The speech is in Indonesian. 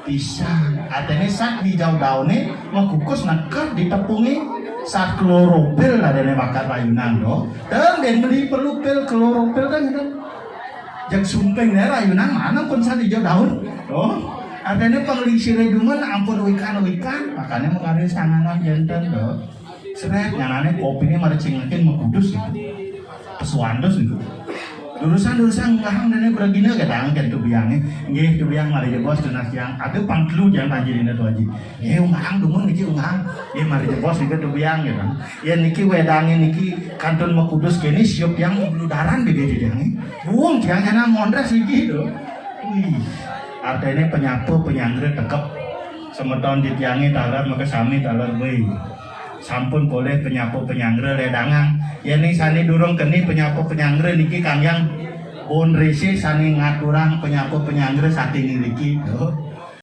Pisang artinya saat hijau daunnya mengkukus nakar ditepungi saat klorofil adanya bakar rayunan do dan beli perlu pil klorofil kan gitu yang sumpeng rayunan mana pun saat hijau daun do artinya pengelisir hidungan ampun wikan makanya mengalir sanganan jantan do seret nyanane kopinya mari cingekin mengkudus gitu pesuandos gitu Durusan ngahang dan beragina kadang kan tu biangnya, nggih tu biang mari bos tu nasi yang ada pangklu jangan panjirina tu aja. Ngahang dumun niki ngahang, mari bos juga tu biang ya kan. Ya niki wedangnya niki kantun Makudus kini siap yang ludaran begini jangan. Buang jangan jangan mondras iki tu. Artinya penyapu penyangre tekep semeton ditiangi talar maka sami talar wei. Sampun boleh penyapu penyangre ledangan ya nih sani durung keni penyapu penyangre niki kang yang bon resi sani ngaturang penyapu penyangre saking niki